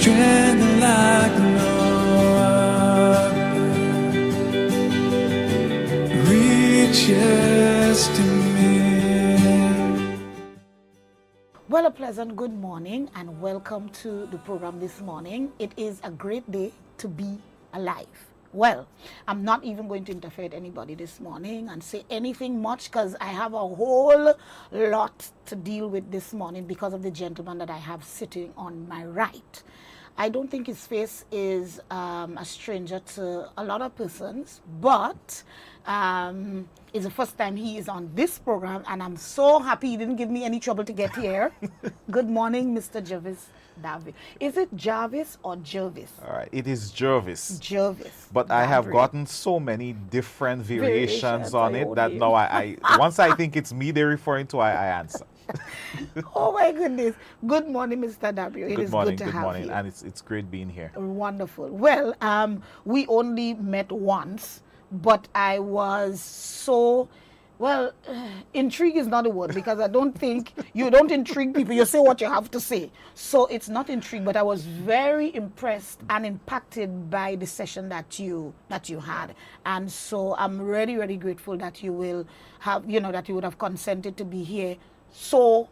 strength like no other reaches to me. Well, a pleasant good morning and welcome to the program this morning. It is a great day to be alive. Well, I'm not even going to interfere with anybody this morning and say anything much because I have a whole lot to deal with this morning because of the gentleman that I have sitting on my right. I don't think his face is a stranger to a lot of persons, but it's the first time he is on this program, and I'm so happy he didn't give me any trouble to get here. Good morning, Mr. Jervis Dabreo. Is it Jarvis or Jervis? All right, it is Jervis. Jervis. But I have Dabreo. gotten so many different variations on I it own that it. now I once I think it's me they're referring to, I answer. Oh my goodness. Good morning, Mr. Dabreo. It Good is morning, good to good have morning, you. and it's great being here. Wonderful. Well, we only met once, but I was so, well, intrigue is not a word because I don't think you don't intrigue people. You say what you have to say. So it's not intrigue, but I was very impressed and impacted by the session that you had. And so I'm really, really grateful that you will have, that you would have consented to be here so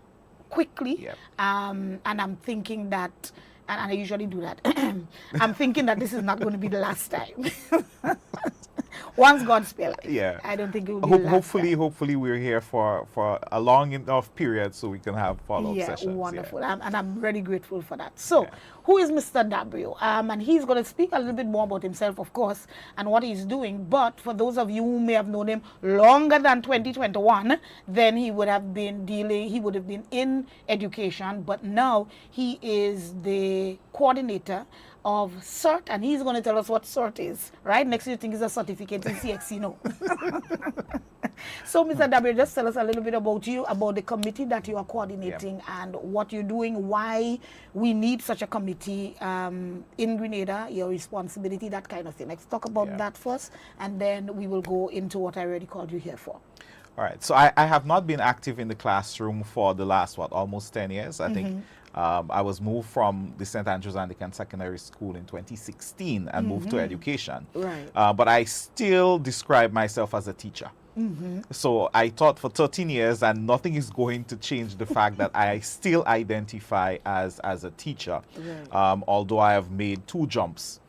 quickly. Yep. And I'm thinking that, and I usually do that, I'm thinking that this is not going to be the last time. Once God spare life. Yeah. I don't think it will be the last Hopefully we're here for a long enough period so we can have follow-up sessions. Yeah, wonderful. And I'm really grateful for that. So, Yeah. who is Mr. Dabreo? And he's going to speak a little bit more about himself, of course, and what he's doing. But for those of you who may have known him longer than 2021, then he would have been in education. But now he is the coordinator of CERT, and he's going to tell us what CERT is, right? Next you think it's a certificate in CXC, no. So, Mr. Dabreo, just tell us a little bit about you, about the committee that you are coordinating, and what you're doing, why we need such a committee in Grenada, your responsibility, that kind of thing. Let's talk about that first, and then we will go into what I already called you here for. All right, so I have not been active in the classroom for the last, almost 10 years, I think. I was moved from the St. Andrews Anglican Secondary School in 2016 and moved to education. Right. But I still describe myself as a teacher. So I taught for 13 years and nothing is going to change the fact that I still identify as a teacher, Right. although I have made 2 jumps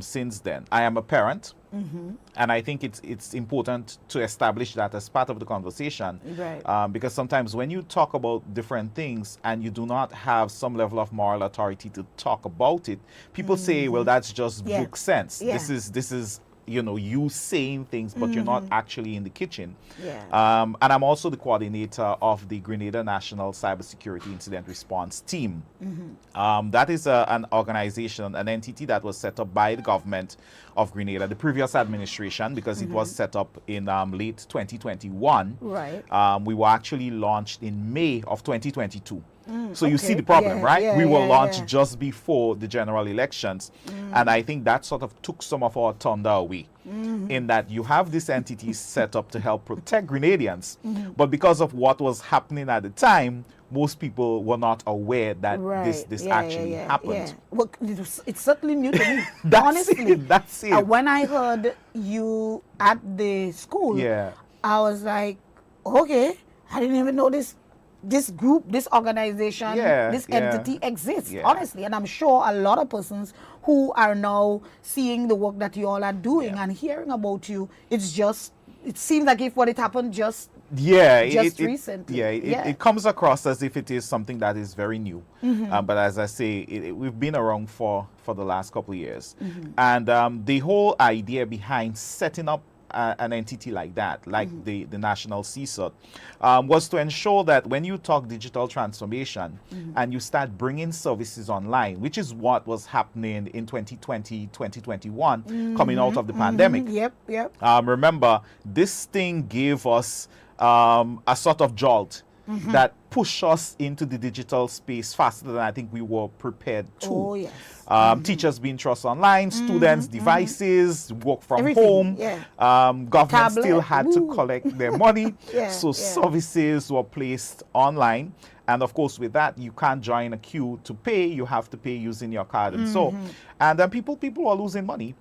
since then. I am a parent. And I think it's important to establish that as part of the conversation, Right. because sometimes when you talk about different things and you do not have some level of moral authority to talk about it, people say, well, that's just Yeah. book sense. Yeah. This is you saying things, but you're not actually in the kitchen. Yeah. And I'm also the coordinator of the Grenada National Cybersecurity Incident Response Team. That is an organization, an entity that was set up by the government of Grenada, the previous administration, because it was set up in late 2021. Right. We were actually launched in May of 2022. So you see okay. the problem, Yeah, right? yeah, We were yeah, launched yeah. just before the general elections. And I think that sort of took some of our thunder away in that you have this entity set up to help protect Grenadians. But because of what was happening at the time, most people were not aware that Right. this Yeah, actually happened. Yeah. Well, it's certainly new to me. That's Honestly, it. That's it. When I heard you at the school, Yeah. I was like, okay, I didn't even know this group, this organization, Yeah, this yeah. entity exists, Yeah. honestly. And I'm sure a lot of persons who are now seeing the work that you all are doing and hearing about you, it seems like if what it happened just recently. It comes across as if it is something that is very new. But as I say, we've been around for the last couple of years. And the whole idea behind setting up an entity like that, like the National CSOT, was to ensure that when you talk digital transformation and you start bringing services online, which is what was happening in 2020, 2021, coming out of the pandemic. Yep. Remember, this thing gave us a sort of jolt that push us into the digital space faster than I think we were prepared to. Oh, yes. Teachers being trust online, students, devices, work from Everything, home. yeah. Government Tablet, still had to collect their money. Yeah, So yeah. services were placed online. And of course, with that, you can't join a queue to pay. You have to pay using your card and so. And then people are losing money.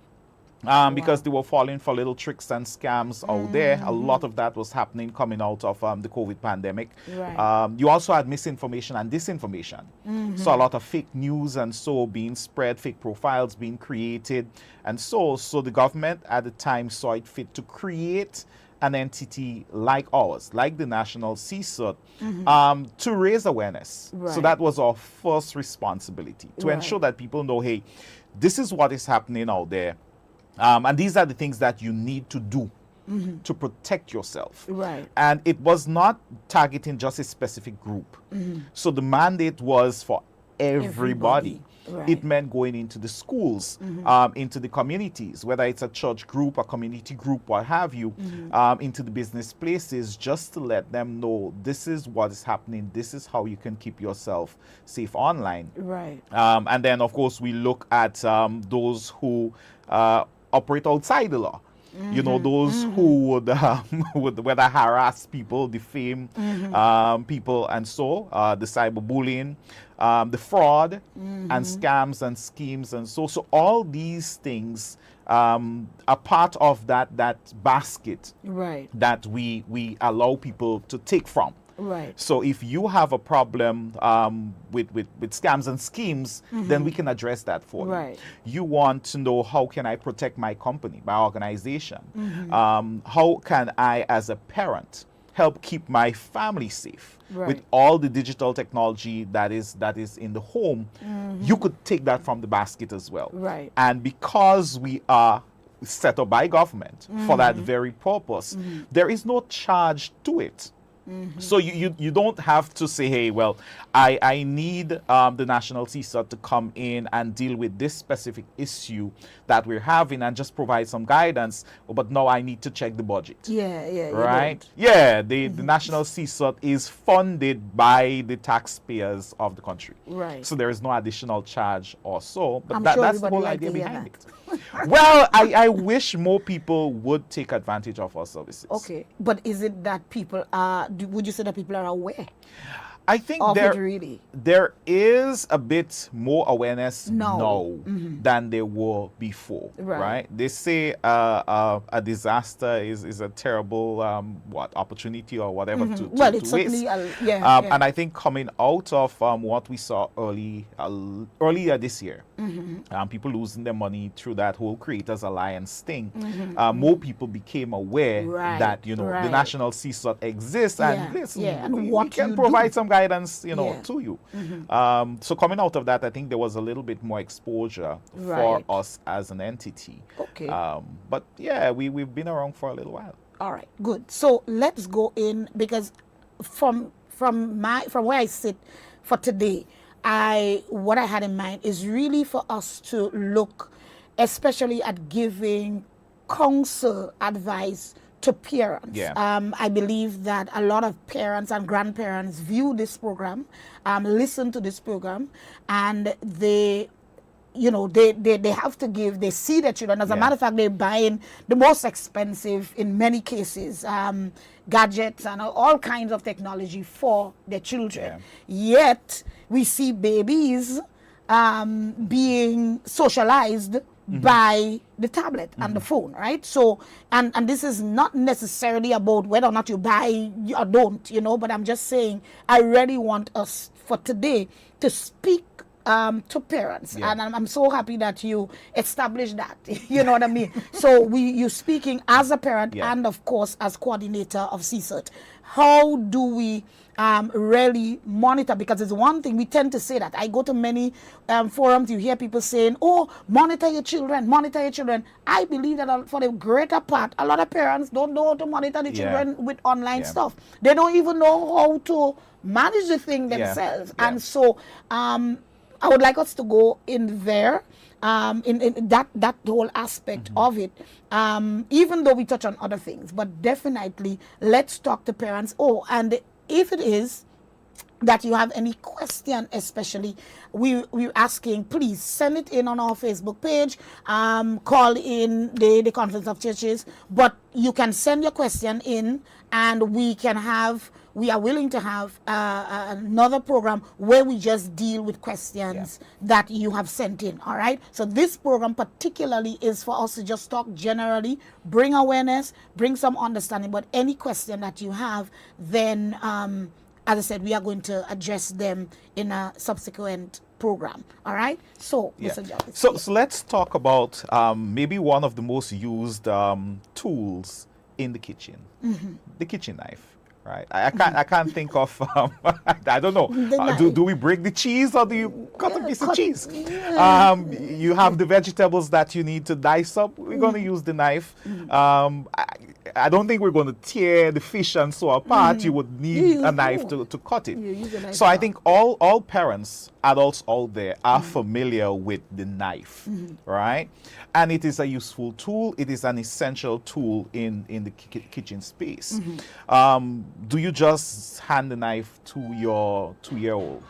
Because they were falling for little tricks and scams out there. A lot of that was happening coming out of the COVID pandemic. Right. You also had misinformation and disinformation. So a lot of fake news and so being spread, fake profiles being created. And so the government at the time saw it fit to create an entity like ours, like the National CSUT, to raise awareness. Right. So that was our first responsibility, to ensure that people know, hey, this is what is happening out there. And these are the things that you need to do to protect yourself. Right. And it was not targeting just a specific group. So the mandate was for everybody. Right. It meant going into the schools, into the communities, whether it's a church group, a community group, what have you, into the business places, just to let them know this is what is happening. This is how you can keep yourself safe online. Right. And then, of course, we look at those who operate outside the law. You know, those who would whether harass people, defame people, and so the cyberbullying, the fraud, and scams and schemes, and so all these things are part of that basket Right. that we allow people to take from. Right. So if you have a problem with scams and schemes, then we can address that for Right. you. You want to know, how can I protect my company, my organization? How can I, as a parent, help keep my family safe? Right. With all the digital technology that is in the home, you could take that from the basket as well. Right. And because we are set up by government for that very purpose, there is no charge to it. So you don't have to say, hey, well, I need the National CSUT to come in and deal with this specific issue that we're having and just provide some guidance, but now I need to check the budget. Yeah. Right? Yeah, the National CSUT is funded by the taxpayers of the country. Right. So there is no additional charge or so, but I'm sure that's the everybody whole like idea to hear behind that. it. Well, I wish more people would take advantage of our services. Okay. But is it that people are, would you say that people are aware I think of it really? there is a bit more awareness No. now than there were before, Right. right? They say a disaster is a terrible opportunity or whatever to Well, to it's waste. certainly, yeah. And I think coming out of what we saw earlier this year, people losing their money through that whole Creators Alliance thing, more people became aware Right, that, the right. National CSUT exists, and Yeah, listen, yeah, and we what can you provide do. some guidance, Yeah. to you. So coming out of that, I think there was a little bit more exposure Right. for us as an entity. Okay. But yeah, we've been around for a little while. All right, good. So let's go in, because from where I sit for today, what I had in mind is really for us to look especially at giving counsel, advice to parents. Yeah. I believe that a lot of parents and grandparents view this program, listen to this program, and they have to give, they see their children. As a Yeah. matter of fact, they're buying the most expensive, in many cases, gadgets and all kinds of technology for their children. Yet, we see babies being socialized by the tablet and the phone, right? So, and this is not necessarily about whether or not you buy or don't, but I'm just saying, I really want us for today to speak to parents. Yeah. And I'm so happy that you established that, you know what I mean? So you speaking as a parent and of course as coordinator of CSUT, how do we really monitor? Because it's one thing, we tend to say that. I go to many forums, you hear people saying, oh, monitor your children, monitor your children. I believe that for the greater part, a lot of parents don't know how to monitor the children with online stuff. They don't even know how to manage the thing themselves. Yeah. And so I would like us to go in there, in that whole aspect of it, even though we touch on other things, but definitely let's talk to parents. Oh, and if it is that you have any question, especially we're asking, please send it in on our Facebook page, call in the Conference of Churches, but you can send your question in, and we are willing to have another program where we just deal with questions that you have sent in. All right, so this program particularly is for us to just talk generally, bring awareness, bring some understanding, but any question that you have, then as I said, we are going to address them in a subsequent program. All right? So, Mr. Jarvis. So let's talk about maybe one of the most used tools in the kitchen, the kitchen knife. Right, I can't think of I don't know. Do we break the cheese, or do you cut a piece of cheese? You have the vegetables that you need to dice up. We're going to use the knife. I don't think we're going to tear the fish and so apart. You would need a knife to cut it. So I think all parents, adults out there are familiar with the knife, right? And it is a useful tool. It is an essential tool in the kitchen space. Do you just hand the knife to your 2-year-old,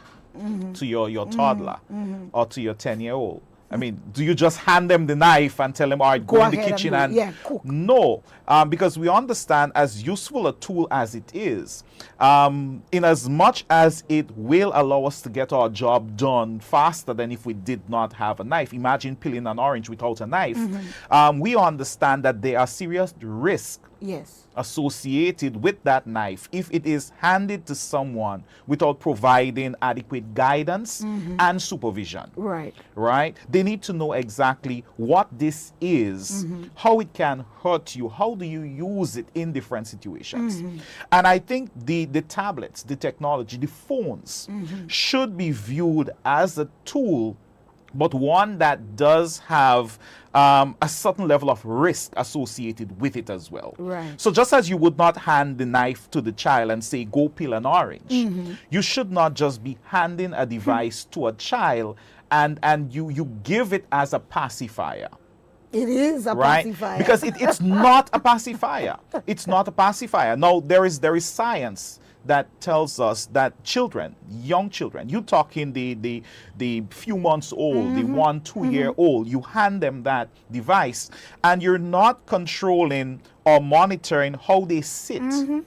to your toddler, or to your 10-year-old? I mean, do you just hand them the knife and tell them, all right, go in the kitchen and cook? No, because we understand, as useful a tool as it is, in as much as it will allow us to get our job done faster than if we did not have a knife. Imagine peeling an orange without a knife. We understand that there are serious risks associated with that knife if it is handed to someone without providing adequate guidance and supervision. Right? They need to know exactly what this is, how it can hurt you, how do you use it in different situations. And I think the tablets, the technology, the phones should be viewed as a tool, but one that does have a certain level of risk associated with it as well. So just as you would not hand the knife to the child and say, go peel an orange, you should not just be handing a device to a child and you give it as a pacifier. It is a pacifier. Because it's not a pacifier. It's not a pacifier. Now, there is science that tells us that children, young children, you talking the few months old, the 1-2-year-old, you hand them that device and you're not controlling or monitoring how they sit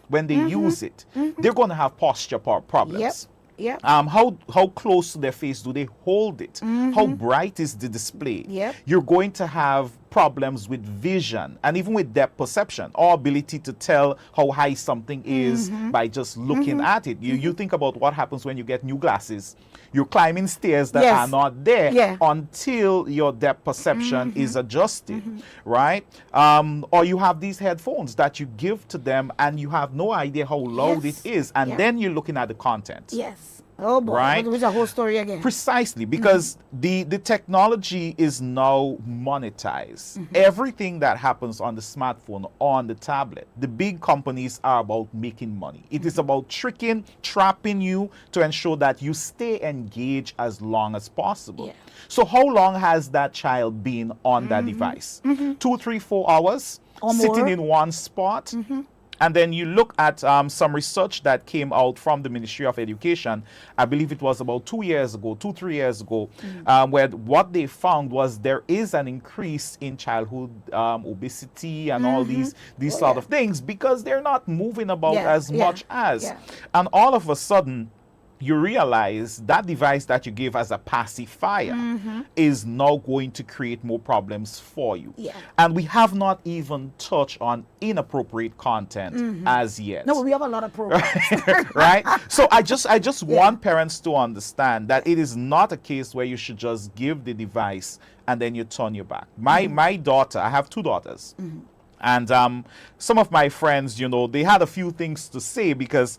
when they use it. They're going to have posture problems. How close to their face do they hold it? How bright is the display? You're going to have problems with vision and even with depth perception, our ability to tell how high something is by just looking at it. You think about what happens when you get new glasses. You're climbing stairs that are not there until your depth perception is adjusted, right? Or you have these headphones that you give to them and you have no idea how loud it is, and then you're looking at the content. Oh boy, right? It's a whole story again. Precisely, because the technology is now monetized. Everything that happens on the smartphone, on the tablet, the big companies are about making money. It is about tricking, trapping you to ensure that you stay engaged as long as possible. So how long has that child been on that device? 2, 3, 4 hours? Or sitting more in one spot? And then you look at some research that came out from the Ministry of Education, I believe it was about 2 years ago, 2-3 years ago, where what they found was there is an increase in childhood obesity and all these sort of things because they're not moving about as much as. And all of a sudden, you realize that device that you give as a pacifier is now going to create more problems for you. And we have not even touched on inappropriate content as yet. No, we have a lot of programs. Right? So I just want parents to understand that it is not a case where you should just give the device and then you turn your back. My daughter, I have 2 daughters. And some of my friends, you know, they had a few things to say because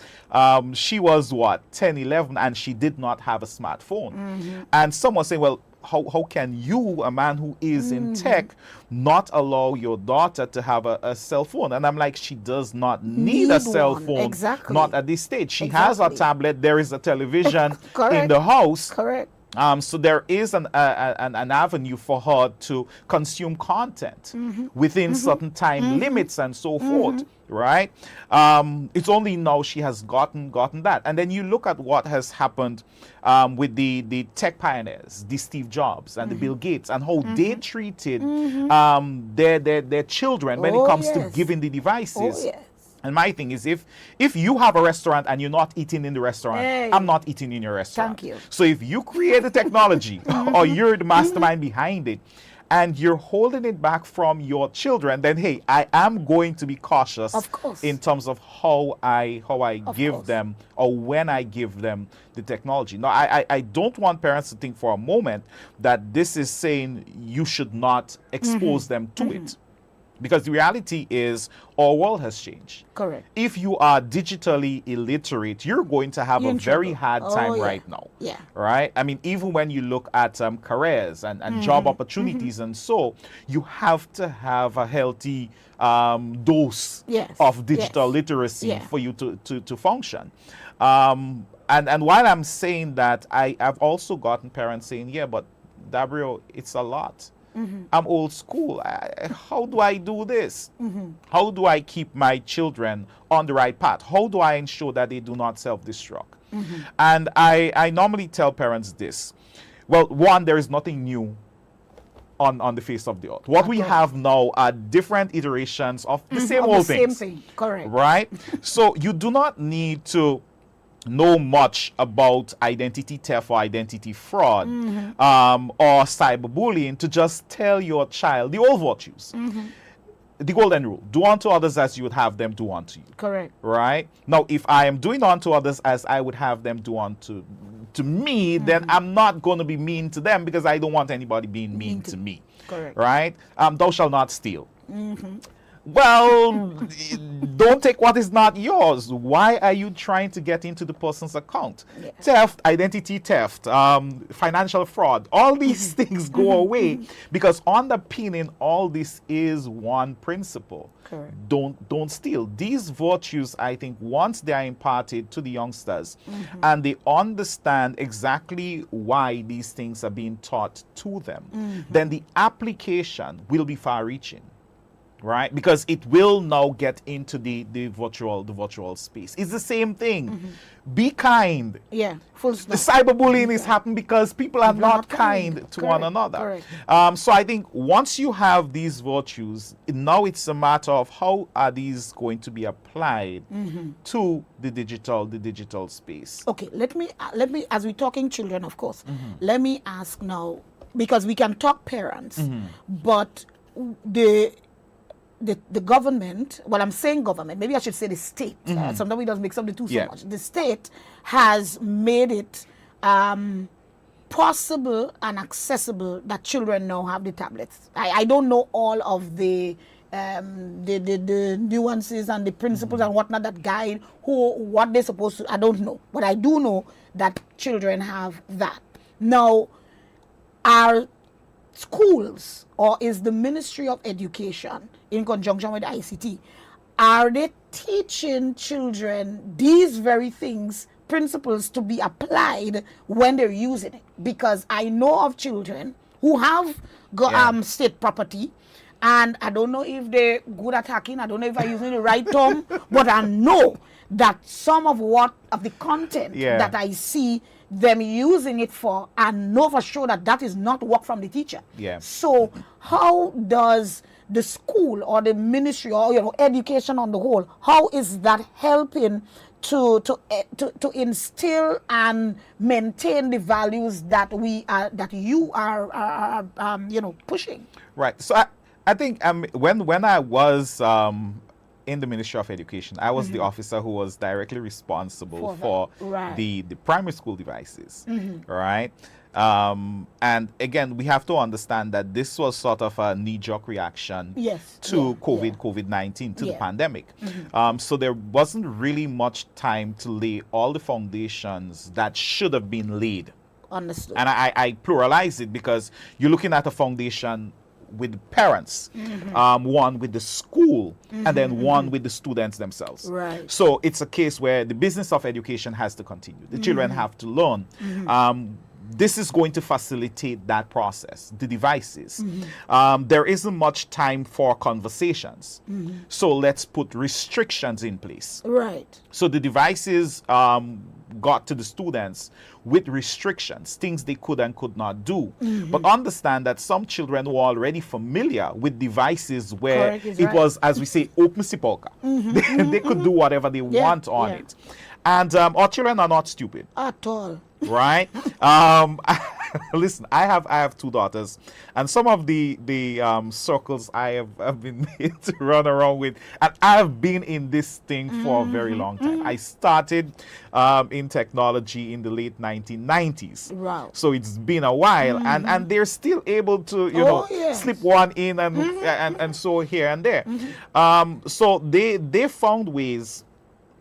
she was, 10, 11, and she did not have a smartphone. And some were saying, well, how can you, a man who is in tech, not allow your daughter to have a cell phone? And I'm like, she does not need a cell phone. Not at this stage. She has a tablet. There is a television in the house. So there is an avenue for her to consume content within certain time limits and so forth, right? It's only now she has gotten that. And then you look at what has happened with the tech pioneers, the Steve Jobs and the Bill Gates, and how they treated their children when it comes to giving the devices. Oh, yes. And my thing is, if you have a restaurant and you're not eating in the restaurant, Hey. I'm not eating in your restaurant. Thank you. So if you create the technology or you're the mastermind behind it, and you're holding it back from your children, then hey, I am going to be cautious Of course. in terms of how I give course. them or when I give them the technology. Now, I don't want parents to think for a moment that this is saying you should not expose them to it. Because the reality is our world has changed. Correct. If you are digitally illiterate, you're going to have You're a in very trouble. hard Oh, time yeah. right now. Yeah. Right? I mean, even when you look at careers and job opportunities and so, you have to have a healthy dose Yes. of digital Yes. literacy Yeah. for you to function. And while I'm saying that, I've also gotten parents saying, yeah, but Dabreo, it's a lot. I'm old school. How do I do this? How do I keep my children on the right path? How do I ensure that they do not self-destruct? And I normally tell parents this. Well, one, there is nothing new on the face of the earth. What we have now are different iterations of the same Of old the same things. thing. Correct. Right? So you do not need to know much about identity theft or identity fraud or cyberbullying to just tell your child the old virtues. The golden rule: do unto others as you would have them do unto you. Correct. Right? Now, if I am doing unto others as I would have them do unto me, then I'm not going to be mean to them because I don't want anybody being mean to me. Correct. Right? Thou shalt not steal. Well, don't take what is not yours. Why are you trying to get into the person's account? Yeah. Theft, identity theft, financial fraud, all these things go away because underpinning all this is one principle. Correct. Don't steal. These virtues, I think, once they are imparted to the youngsters and they understand exactly why these things are being taught to them, then the application will be far-reaching. Right? Because it will now get into the virtual space. It's the same thing. Be kind. Yeah. Full The stop. cyberbullying is happening because people are People are not not kind kind. to Correct, one another. correct. So I think once you have these virtues, now it's a matter of how are these going to be applied to the digital space. Okay, let me as we're talking children, of course, let me ask now, because we can talk parents, but the government, well, I'm saying government, maybe I should say the state. Sometimes we don't mix up the two so much. The state has made it possible and accessible that children now have the tablets. I don't know all of the nuances and the principles and whatnot that guide what they're supposed to. I don't know, but I do know that children have that. Now, our schools, or is the Ministry of Education in conjunction with ICT, are they teaching children these very things, principles to be applied when they're using it? Because I know of children who have state property, and I don't know if they're good at hacking, I don't know if I'm using the right term, but I know that some of the content that I see them using it for, and know for sure that is not work from the teacher. So how does the school or the ministry or education on the whole, how is that helping to instill and maintain the values that you are pushing? Right. So I think when I was in the Ministry of Education, I was the officer who was directly responsible for the primary school devices, right? And again, we have to understand that this was sort of a knee-jerk reaction to COVID-19, to the pandemic. So there wasn't really much time to lay all the foundations that should have been laid. Understood. And I pluralize it because you're looking at a foundation with the parents, one with the school, and then one with the students themselves. Right. So it's a case where the business of education has to continue. The children have to learn. this is going to facilitate that process, the devices. There isn't much time for conversations. So let's put restrictions in place. Right. So the devices got to the students with restrictions, things they could and could not do. But understand that some children were already familiar with devices where Correct, is it right. was, as we say, open sipolka. They could do whatever they want on it. And our children are not stupid. At all. Right? Listen, I have two daughters, and some of the circles I have been made to run around with, and I have been in this thing for a very long time. I started in technology in the late 1990s. Wow. So it's been a while, and they're still able to, slip one in and so here and there. So they found ways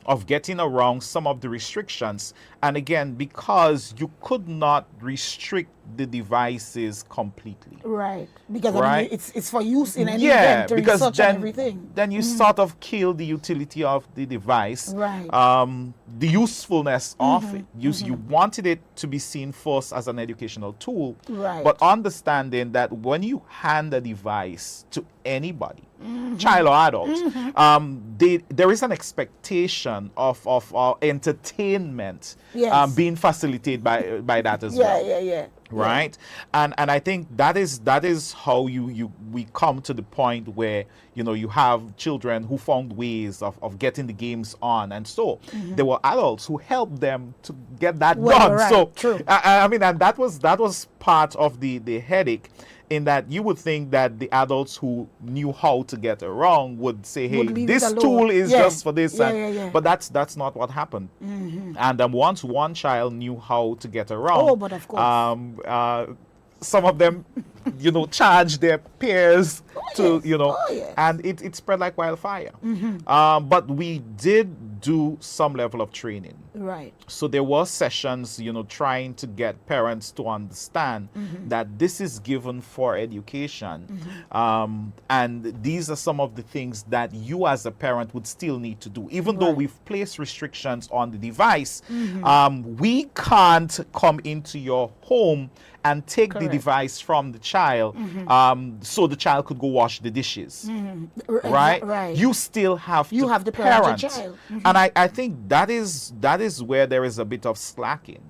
of getting around some of the restrictions. And again, because you could not restrict the devices completely. Right. Because Right? I mean, it's for use in any Yeah, event, because research and everything. then you sort of kill the utility of the device, Right. the usefulness of it. You wanted it to be seen first as an educational tool, Right. but understanding that when you hand a device to anybody, child or adult, there is an expectation of entertainment Yes. being facilitated by that as well. Yeah. Right. And I think that is how we come to the point where you have children who found ways of getting the games on, and so there were adults who helped them to get that done. Right. So True. I mean, and that was part of the headache, in that you would think that the adults who knew how to get around would say, hey, Would leave this it alone. tool is Yeah. just for this. Yeah. But that's not what happened. And once one child knew how to get around, Oh, but of course. some of them, charged their peers to, yes. Oh, yes. and it spread like wildfire. But we did do some level of training. Right. So there were sessions, trying to get parents to understand that this is given for education. And these are some of the things that you as a parent would still need to do. Even though Right. we've placed restrictions on the device, we can't come into your home and take the Correct. device from the child so the child could go wash the dishes. Right? Right. You still have You to have to parent parent. your child. And I think that is where there is a bit of slacking.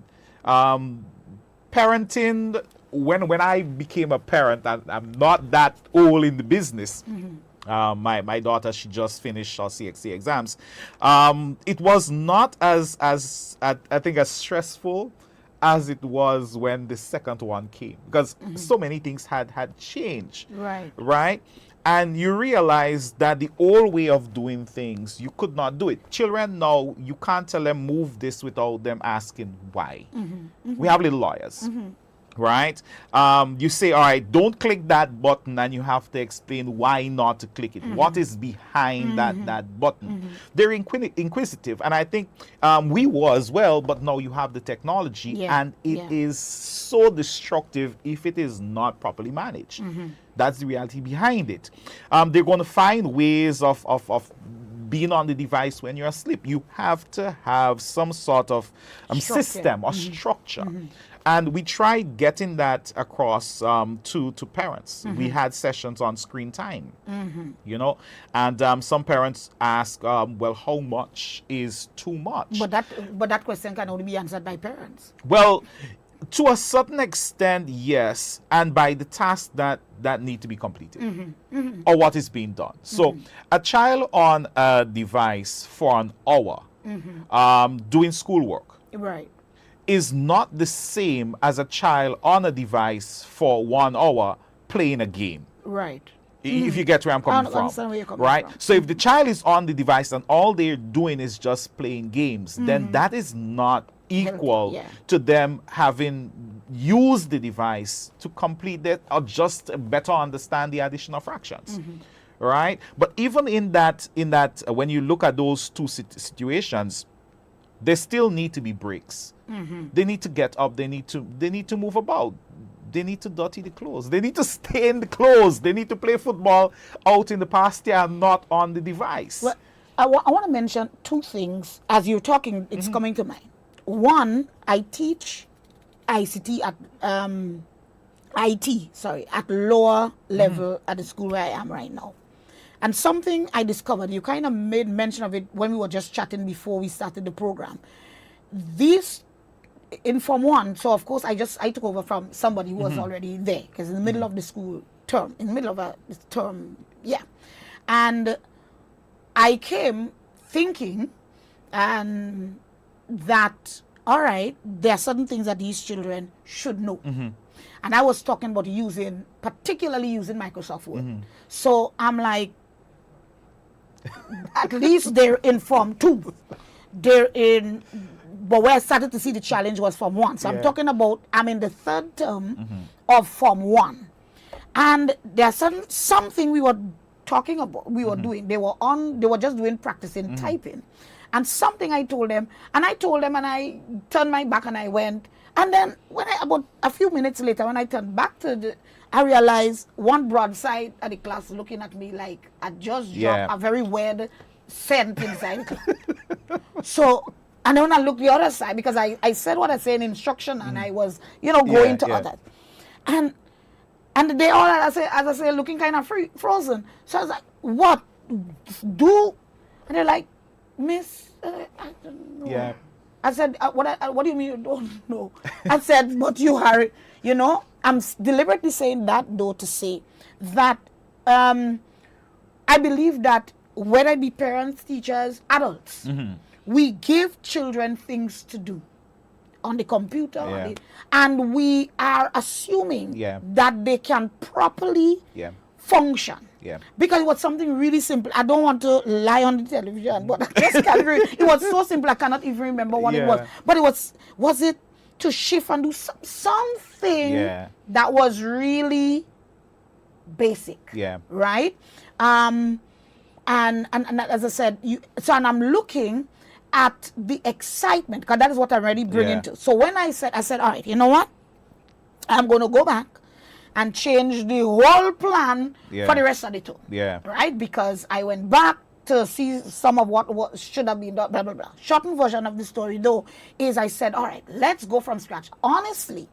Parenting, when I became a parent, and I'm not that old in the business. My daughter, she just finished her CXC exams. It was not as I think as stressful as it was when the second one came, because so many things had changed. Right? And you realize that the old way of doing things, you could not do it. Children now, you can't tell them move this without them asking why. We have little lawyers. Right? You say, all right, don't click that button, and you have to explain why not to click it. What is behind that button? They're inquisitive, and I think we were as well, but now you have the technology, Yeah, and it yeah. is so destructive if it is not properly managed. That's the reality behind it. They're going to find ways of being on the device when you're asleep. You have to have some sort of Structure. system or structure. And we tried getting that across to parents. We had sessions on screen time, and some parents ask, well, how much is too much? But that question can only be answered by parents. Well, to a certain extent, yes, and by the tasks that need to be completed or what is being done. So a child on a device for an hour doing schoolwork Right. is not the same as a child on a device for 1 hour playing a game. Right. If you get where I'm coming I from. understand where you're coming right? from. So if the child is on the device and all they're doing is just playing games, then that is not equal Yeah. to them having used the device to complete that or just better understand the addition of fractions. Right? But even in that when you look at those two situations, there still need to be breaks. They need to get up. They need to move about. They need to dirty the clothes. They need to stay in the clothes. They need to play football out in the pasture and not on the device. Well, I want to mention two things. As you're talking, it's coming to mind. One, I teach ICT at IT, sorry, at lower level at the school where I am right now. And something I discovered, you kind of made mention of it when we were just chatting before we started the program. These in Form 1, so of course I took over from somebody who was already there, because in the middle of the school term, in the middle of a term, yeah. And I came thinking that, all right, there are certain things that these children should know. And I was talking about particularly using Microsoft Word. So I'm like, at least they're in Form 2. But where I started to see the challenge was Form 1. So I'm talking about, I'm in the third term of Form 1. And there's something we were talking about, doing. They were just doing practicing typing. And something I told them, and I turned my back and I went. And then about a few minutes later, when I turned back I realized one broadside at the class looking at me like I just dropped a very weird scent inside the class. So, and then when I looked the other side, because I said what I said in instruction and I was, going to others. And they all, as I say, looking kind of frozen. So I was like, what? And they're like, Miss, I don't know. Yeah. I said, what do you mean you don't know? I said, but you are, I'm deliberately saying that, though, to say that I believe that whether it be parents, teachers, adults, we give children things to do on the computer, and we are assuming that they can properly function. Yeah. Because it was something really simple. I don't want to lie on the television, but I just can't it was so simple I cannot even remember what it was. But it was it to shift and do something that was really basic. Yeah. Right? And as I said, and I'm looking at the excitement, because that is what I'm already bringing to. So when I said, all right, you know what? I'm going to go back and change the whole plan for the rest of the tour. Yeah. Right? Because I went back to see some of what should have been done, blah, blah, blah. Shortened version of the story, though, is I said, all right, let's go from scratch. Honestly,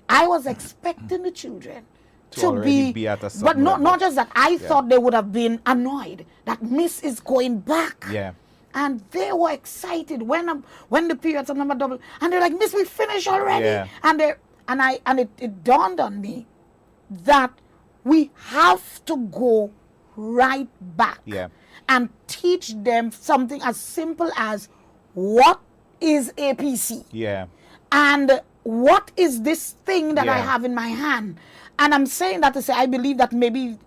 I was expecting the children to be at a but not just that. I thought they would have been annoyed that Miss is going back. Yeah. And they were excited when the periods of number double, and they're like, Miss, we finished already. Yeah. And it dawned on me that we have to go right back and teach them something as simple as what is APC? Yeah. And what is this thing that I have in my hand? And I'm saying that to say I believe that maybe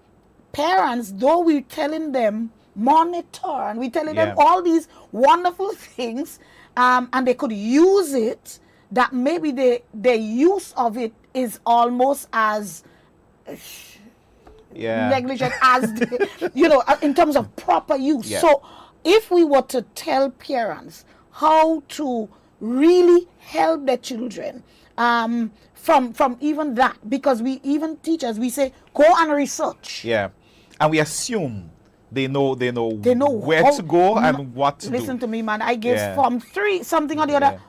parents, though we're telling them monitor and we're telling them all these wonderful things, and they could use it, that maybe the use of it is almost as negligent as in terms of proper use. So if we were to tell parents how to really help their children from even that, because we even teachers, we say go and research, and we assume they know where to go and what to do. Listen to me, man, I gave Form 3 something or the other,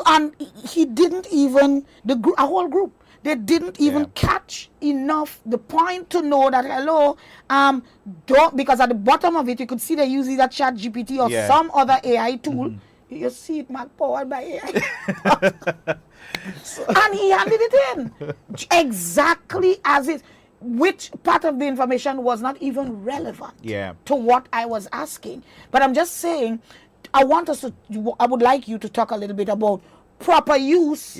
and he didn't even a whole group, they didn't even catch enough the point to know that don't, because at the bottom of it you could see they use either Chat GPT or some other AI tool. You see it, man, powered by AI. And he handed it in exactly as it, which part of the information was not even relevant to what I was asking. But I'm just saying, I would like you to talk a little bit about proper use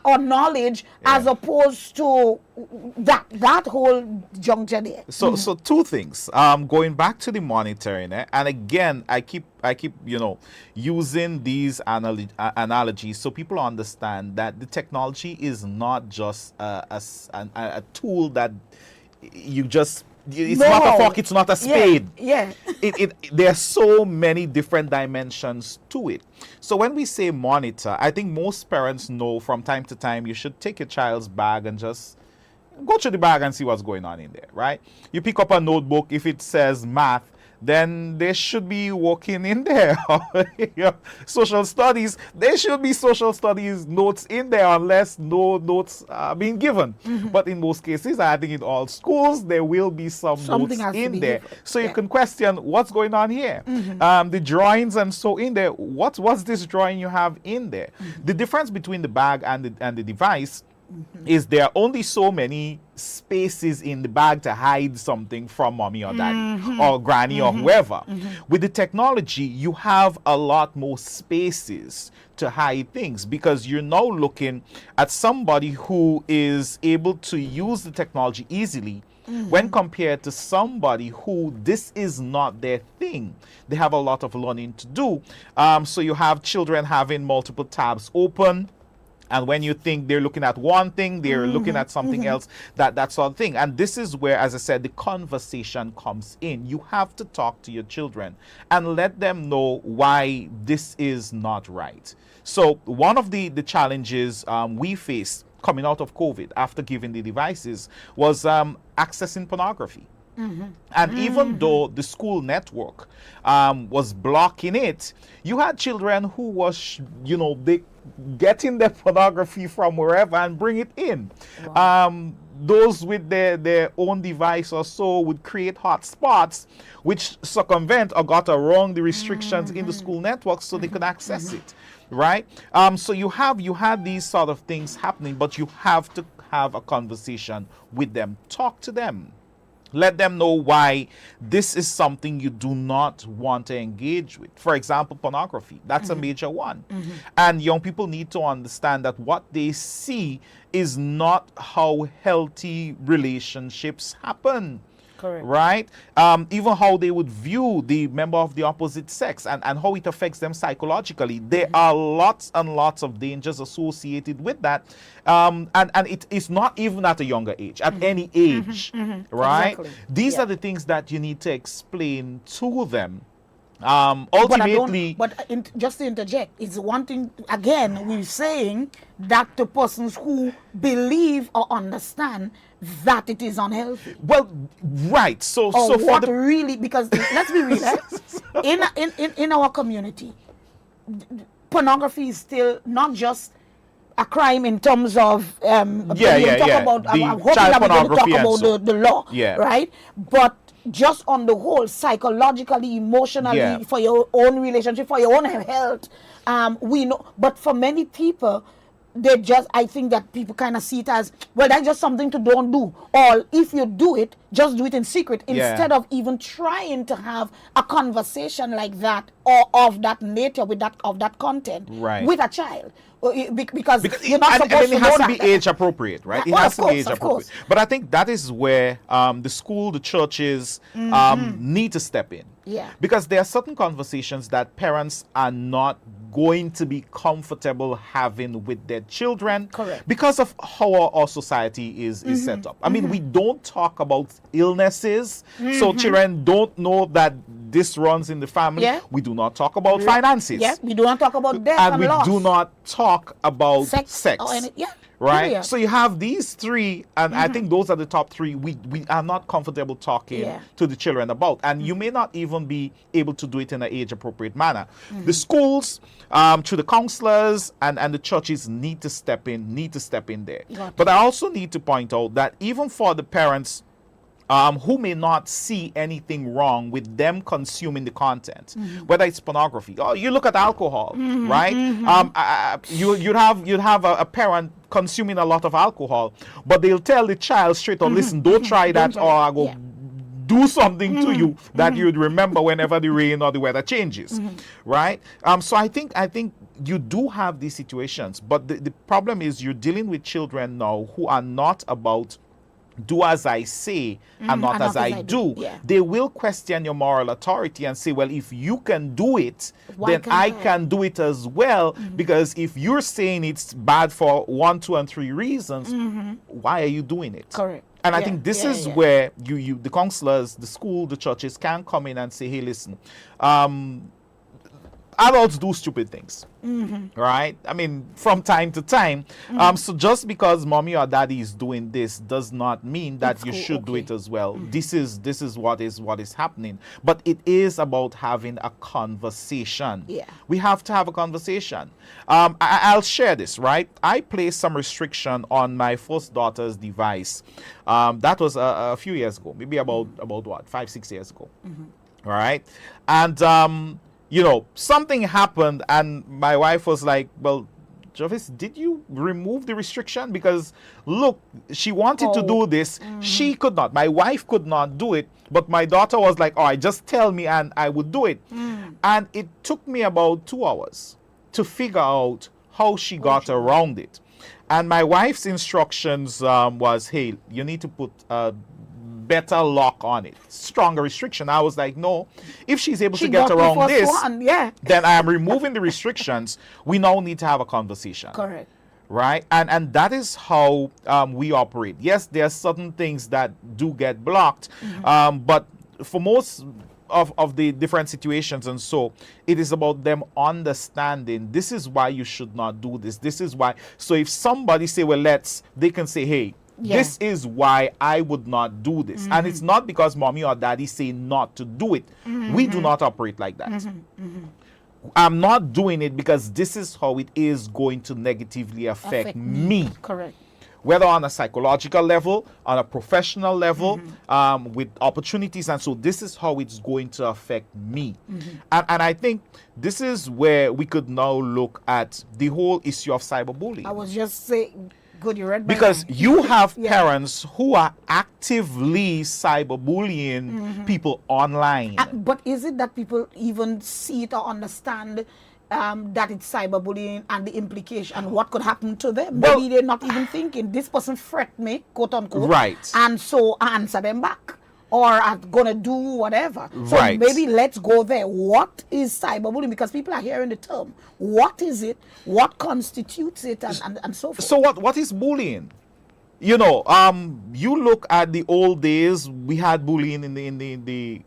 or knowledge as opposed to that whole juncture there. So two things. Going back to the monitoring, and again, I keep using these analogies so people understand that the technology is not just a tool that you just. It's not a fork, it's not a spade. There are so many different dimensions to it. So when we say monitor, I think most parents know from time to time you should take your child's bag and just go through the bag and see what's going on in there, right? You pick up a notebook, if it says math, then they should be working in there. Social studies, there should be social studies notes in there unless no notes are being given. But in most cases, I think in all schools, there will be Something notes has to in be there. given. So you Yeah. can question what's going on here. The drawings and so in there, what's this drawing you have in there? The difference between the bag and the device is there are only so many spaces in the bag to hide something from mommy or daddy or granny or whoever. With the technology, you have a lot more spaces to hide things because you're now looking at somebody who is able to use the technology easily when compared to somebody who this is not their thing. They have a lot of learning to do. So you have children having multiple tabs open. And when you think they're looking at one thing, they're looking at something else, that sort of thing. And this is where, as I said, the conversation comes in. You have to talk to your children and let them know why this is not right. So one of the challenges we faced coming out of COVID after giving the devices was accessing pornography. And even though the school network was blocking it, you had children who was, they getting their pornography from wherever and bring it in. Wow. Those with their own device or so would create hotspots which circumvent or got around the restrictions in the school network so they could access it. Right? So you had these sort of things happening, but you have to have a conversation with them. Talk to them. Let them know why this is something you do not want to engage with. For example, pornography. That's a major one. And young people need to understand that what they see is not how healthy relationships happen. Correct. Right? Even how they would view the member of the opposite sex and how it affects them psychologically. There are lots and lots of dangers associated with that. And it is not even at a younger age, at any age. Right? Exactly. These Yeah. are the things that you need to explain to them. Ultimately, Just to interject, it's one thing, again, we're saying that the persons who believe or understand that it is unhealthy. well, right. So Or for what the really, because let's be real, in our community, pornography is still not just a crime in terms of I'm hoping The child that we're going to talk pornography and about so. the law, Yeah. right? But just on the whole, psychologically, emotionally, Yeah. for your own relationship, for your own health, we know. But for many people, I think that people kind of see it as, well, that's just something to don't do. Or if you do it, just do it in secret instead of even trying to have a conversation like that or of that nature of that content Right. with a child. Because you're and not supposed then to it know has to that. be age appropriate, right? It Well, has of to course, be age of appropriate. course. But I think that is where the school, the churches need to step in. Yeah. Because there are certain conversations that parents are not going to be comfortable having with their children. Correct. Because of how our society is set up. I mean, we don't talk about illnesses, so children don't know that this runs in the family. Yeah. We do not talk about finances. Yeah, we do not talk about death And and we loss. do not talk about sex. or any, yeah. Right? Period. So you have these three, and I think those are the top three we are not comfortable talking Yeah. to the children about. And you may not even be able to do it in an age-appropriate manner. The schools, through the counselors and the churches need to step in there. Got But I also need to point out that even for the parents who may not see anything wrong with them consuming the content, whether it's pornography or you look at alcohol, right? You'd have a parent consuming a lot of alcohol, but they'll tell the child straight up, listen, don't try that, try or I that. go Yeah. do something to you that you'd remember whenever the rain or the weather changes, right? So I think you do have these situations, but the problem is you're dealing with children now who are not about do as I say and not as I do. Yeah. They will question your moral authority and say, well, if you can do it, Why then can't I I? can do it as well. Because if you're saying it's bad for 1, 2, and 3 reasons, why are you doing it? Correct. And I Yeah, think this yeah, is yeah. where you the counselors, the school, the churches can come in and say, hey, listen, adults do stupid things, right? I mean, from time to time. So just because mommy or daddy is doing this does not mean that It's you cool, should do okay. it as well. This is what is happening. But it is about having a conversation. Yeah. We have to have a conversation. I'll share this, right? I placed some restriction on my first daughter's device. That was a few years ago, maybe about what, 5-6 years ago. All right. And you know, something happened and my wife was like, well, Jervis, did you remove the restriction? Because look, she wanted to do this. She could not. My wife could not do it. But my daughter was like, all right, just tell me and I would do it. And it took me about 2 hours to figure out how she got around it. And my wife's instructions was, hey, you need to put better lock on it, stronger restriction. I was like, no, if she's able She to get got the around first this, one, yeah. then I am removing the restrictions. We now need to have a conversation. Correct. Right? And that is how we operate. Yes, there are certain things that do get blocked, but for most of the different situations and so, it is about them understanding this is why you should not do this. This is why. So if somebody say, well, they can say, hey, this is why I would not do this. And it's not because mommy or daddy say not to do it. We do not operate like that. I'm not doing it because this is how it is going to negatively affect me. Correct. Whether on a psychological level, on a professional level, with opportunities. And so this is how it's going to affect me. And I think this is where we could now look at the whole issue of cyberbullying. I was just saying, good, you read my Because mind. you have parents who are actively cyberbullying people online. But is it that people even see it or understand that it's cyberbullying and the implication and what could happen to them? Well, maybe they're not even thinking, this person threat me, quote unquote. Right. And so I answer them back. Or I'm gonna do whatever. So Right. maybe let's go there. What is cyberbullying? Because people are hearing the term. What is it? What constitutes it? And so forth. So what is bullying? You know, you look at the old days, we had bullying in the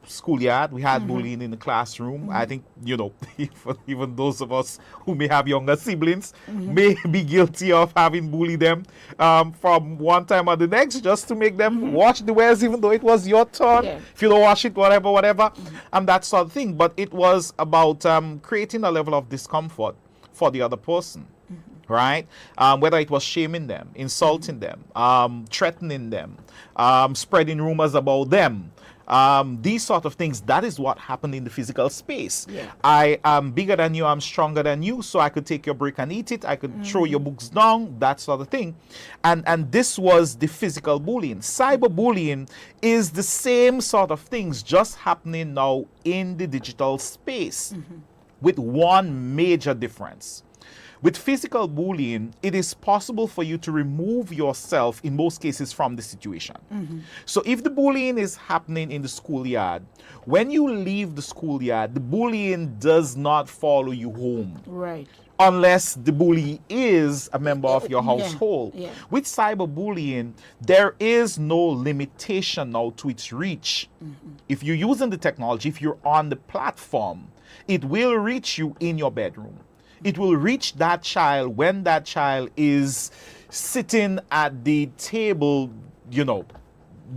schoolyard, we had bullying in the classroom. I think, you know, even those of us who may have younger siblings may be guilty of having bullied them from one time or the next, just to make them wash the wares, even though it was your turn. Yeah. If you don't wash it, whatever, and that sort of thing. But it was about creating a level of discomfort for the other person. Right? Whether it was shaming them, insulting them, threatening them, spreading rumors about them, these sort of things. That is what happened in the physical space. Yeah. I am bigger than you, I'm stronger than you, so I could take your brick and eat it, I could throw your books down, that sort of thing. And this was the physical bullying. Cyberbullying is the same sort of things, just happening now in the digital space, with one major difference. With physical bullying, it is possible for you to remove yourself, in most cases, from the situation. So if the bullying is happening in the schoolyard, when you leave the schoolyard, the bullying does not follow you home. Right. Unless the bully is a member of your Yeah, household. yeah. With cyberbullying, there is no limitation now to its reach. If you're using the technology, if you're on the platform, it will reach you in your bedroom. It will reach that child when that child is sitting at the table, you know,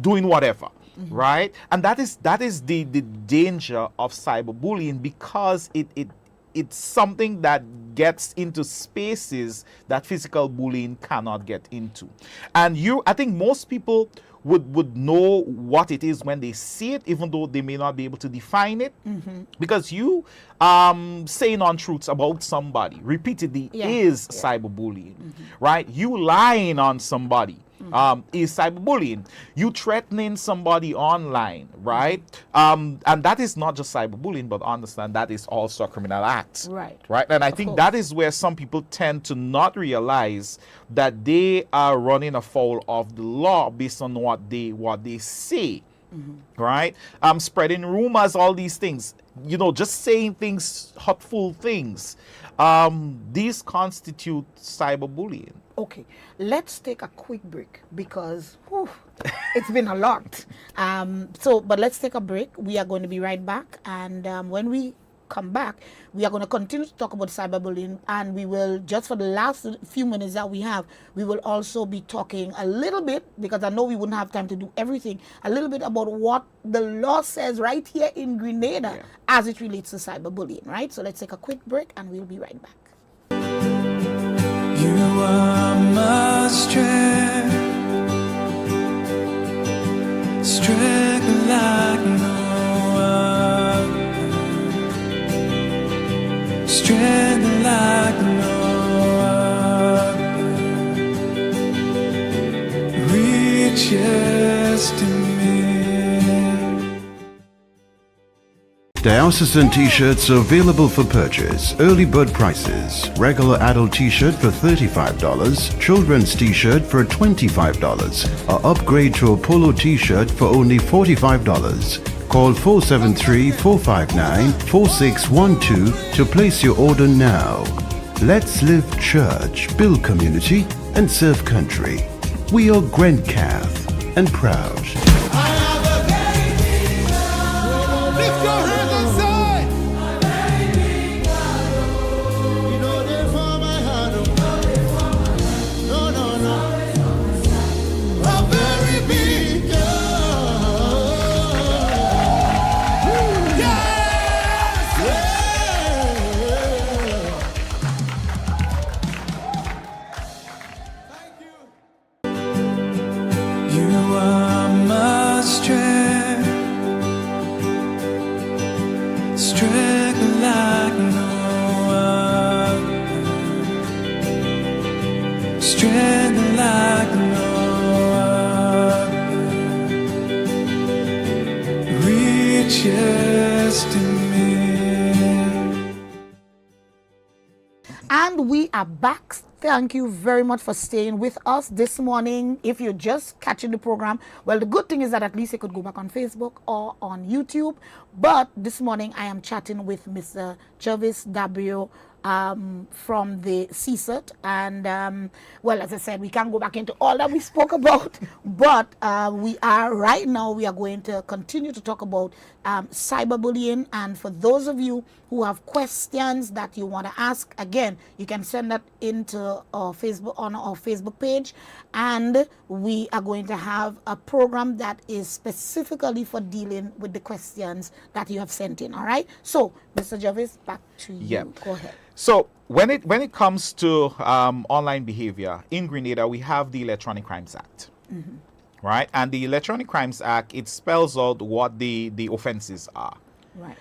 doing whatever, right? And that is the danger of cyberbullying, because it's something that gets into spaces that physical bullying cannot get into. And I think most people would know what it is when they see it, even though they may not be able to define it. Because you saying untruths about somebody repeatedly is cyberbullying, right? You lying on somebody is cyberbullying. You threatening somebody online, right? And that is not just cyberbullying, but understand that is also a criminal act. Right. Right? And I think that is where some people tend to not realize that they are running afoul of the law based on what they say. Right? Spreading rumors, all these things, you know, just saying things, hurtful things. These constitute cyberbullying. Okay, let's take a quick break because it's been a lot. But let's take a break. We are going to be right back. And when we come back, we are going to continue to talk about cyberbullying, and we will, just for the last few minutes that we have, we will also be talking a little bit, because I know we wouldn't have time to do everything, a little bit about what the law says right here in Grenada as it relates to cyberbullying, right? So let's take a quick break and we'll be right back. You are my strength, strength like no other, strength like no other, reaches to me. Diocesan t-shirts are available for purchase. Early bird prices. Regular adult t-shirt for $35. Children's t-shirt for $25. Or upgrade to a polo t-shirt for only $45. Call 473-459-4612 to place your order now. Let's live church, build community, and serve country. We are GrenCath and proud. And we are back. Thank you very much for staying with us this morning. If you're just catching the program, well, the good thing is that at least you could go back on Facebook or on YouTube. But this morning I am chatting with Mr. Jervis Dabreo from the CCG, and well, as I said, we can't go back into all that we spoke about, but we are going to continue to talk about cyberbullying. And for those of you who have questions that you want to ask, again, you can send that into our Facebook, on our Facebook page, and we are going to have a program that is specifically for dealing with the questions that you have sent in. All right, so Mr. Jervis, back to you. Go ahead. So when it comes to online behavior in Grenada, we have the Electronic Crimes Act, right? And the Electronic Crimes Act, it spells out what the offenses are. Right.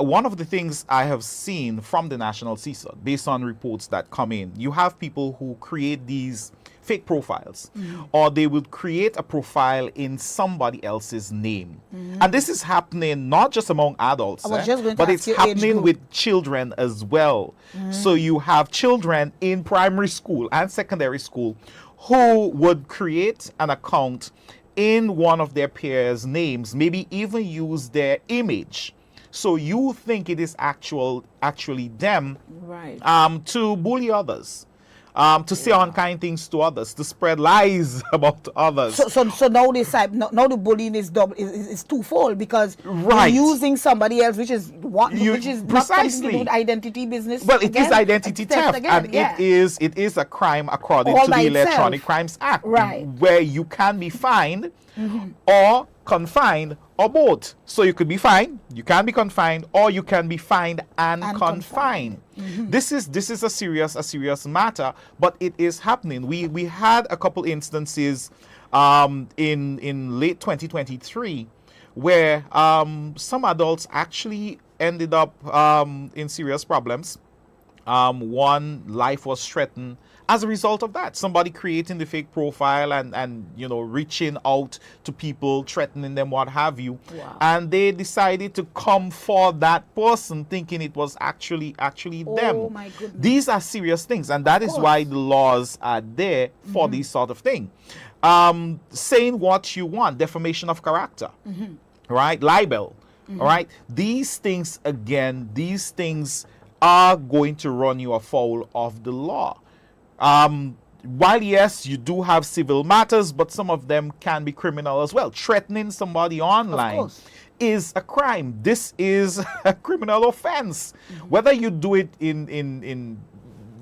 One of the things I have seen from the National CCG, based on reports that come in, you have people who create these fake profiles, or they would create a profile in somebody else's name. And this is happening not just among adults, but it's happening with children as well. So you have children in primary school and secondary school who would create an account in one of their peers' names, maybe even use their image. So you think it is actually them, right, to bully others. To say unkind things to others, to spread lies about others. So now the bullying is twofold, because you're using somebody else, which is not something to do with identity business. Well, it is identity theft, and it is a crime according to the Electronic Crimes Act, right, where you can be fined or confined or both. So you could be fined, you can be confined, or you can be fined and confined. This is a serious matter, but it is happening. We had a couple instances in late 2023 where some adults actually ended up in serious problems. One life was threatened as a result of that. Somebody creating the fake profile and reaching out to people, threatening them, what have you. Wow. And they decided to come for that person, thinking it was actually them. Oh my goodness. These are serious things, and that is why the laws are there for these sort of thing. Saying what you want, defamation of character, right? Libel, all right? These things are going to run you afoul of the law. While yes, you do have civil matters, but some of them can be criminal as well. Threatening somebody online is a crime. This is a criminal offense. Whether you do it in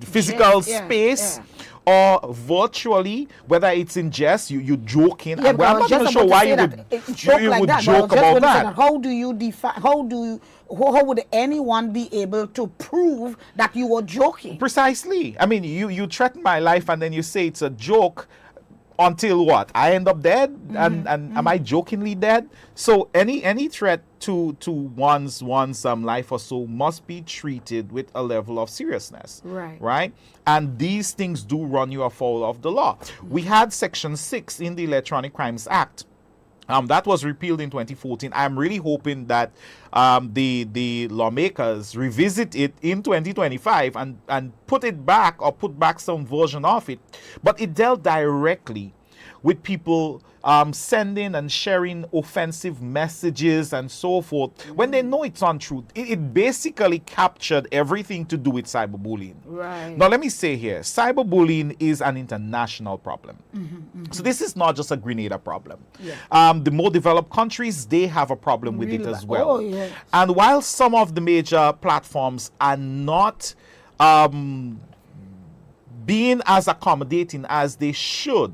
physical space or virtually, whether it's in jest, you joking. Yeah, Well, I'm not even sure why you would joke about that. How do you define? How would anyone be able to prove that you were joking? Precisely. I mean, you threaten my life and then you say it's a joke until what? I end up dead? And am I jokingly dead? So any threat to one's life or so must be treated with a level of seriousness. Right? And these things do run you afoul of the law. We had Section 6 in the Electronic Crimes Act. That was repealed in 2014. I'm really hoping that the lawmakers revisit it in 2025 and put it back or put back some version of it. But it dealt directly with people sending and sharing offensive messages and so forth when they know it's untrue. It basically captured everything to do with cyberbullying. Right. Now, let me say here, cyberbullying is an international problem. So this is not just a Grenada problem. The more developed countries, they have a problem with it as well. And while some of the major platforms are not being as accommodating as they should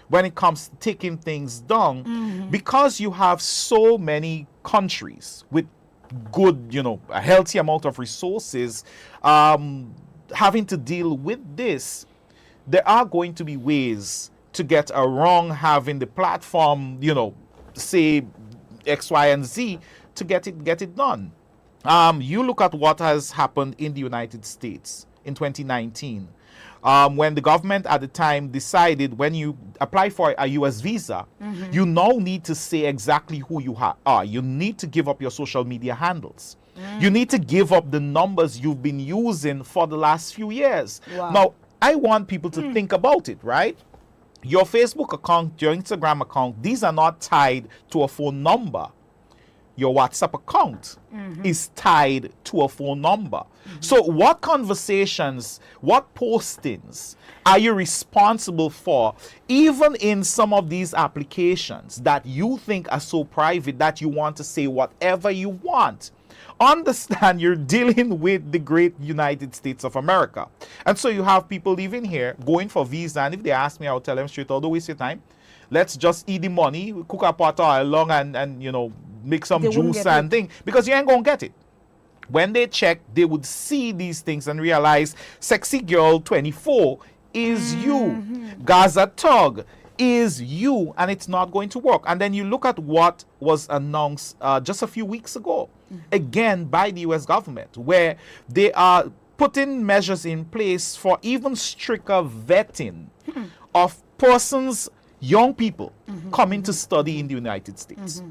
when it comes to taking things down, because you have so many countries with good, a healthy amount of resources having to deal with this, there are going to be ways to get around having the platform, say X, Y, and Z to get it done. You look at what has happened in the United States in 2019. When the government at the time decided when you apply for a U.S. visa, you now need to say exactly who you are. You need to give up your social media handles. You need to give up the numbers you've been using for the last few years. Now, I want people to think about it, right? Your Facebook account, your Instagram account, these are not tied to a phone number. Your WhatsApp account is tied to a phone number. So what conversations, what postings are you responsible for, even in some of these applications that you think are so private that you want to say whatever you want? Understand you're dealing with the great United States of America. And so you have people living here, going for visa, and if they ask me, I'll tell them straight, don't waste your time. Let's just eat the money, cook a pot along and make some juice and thing, because you ain't gonna get it. When they check, they would see these things and realize Sexy Girl 24 is you. Gaza Tug is you, and it's not going to work. And then you look at what was announced just a few weeks ago, again by the US government, where they are putting measures in place for even stricter vetting of persons, young people coming to study in the United States.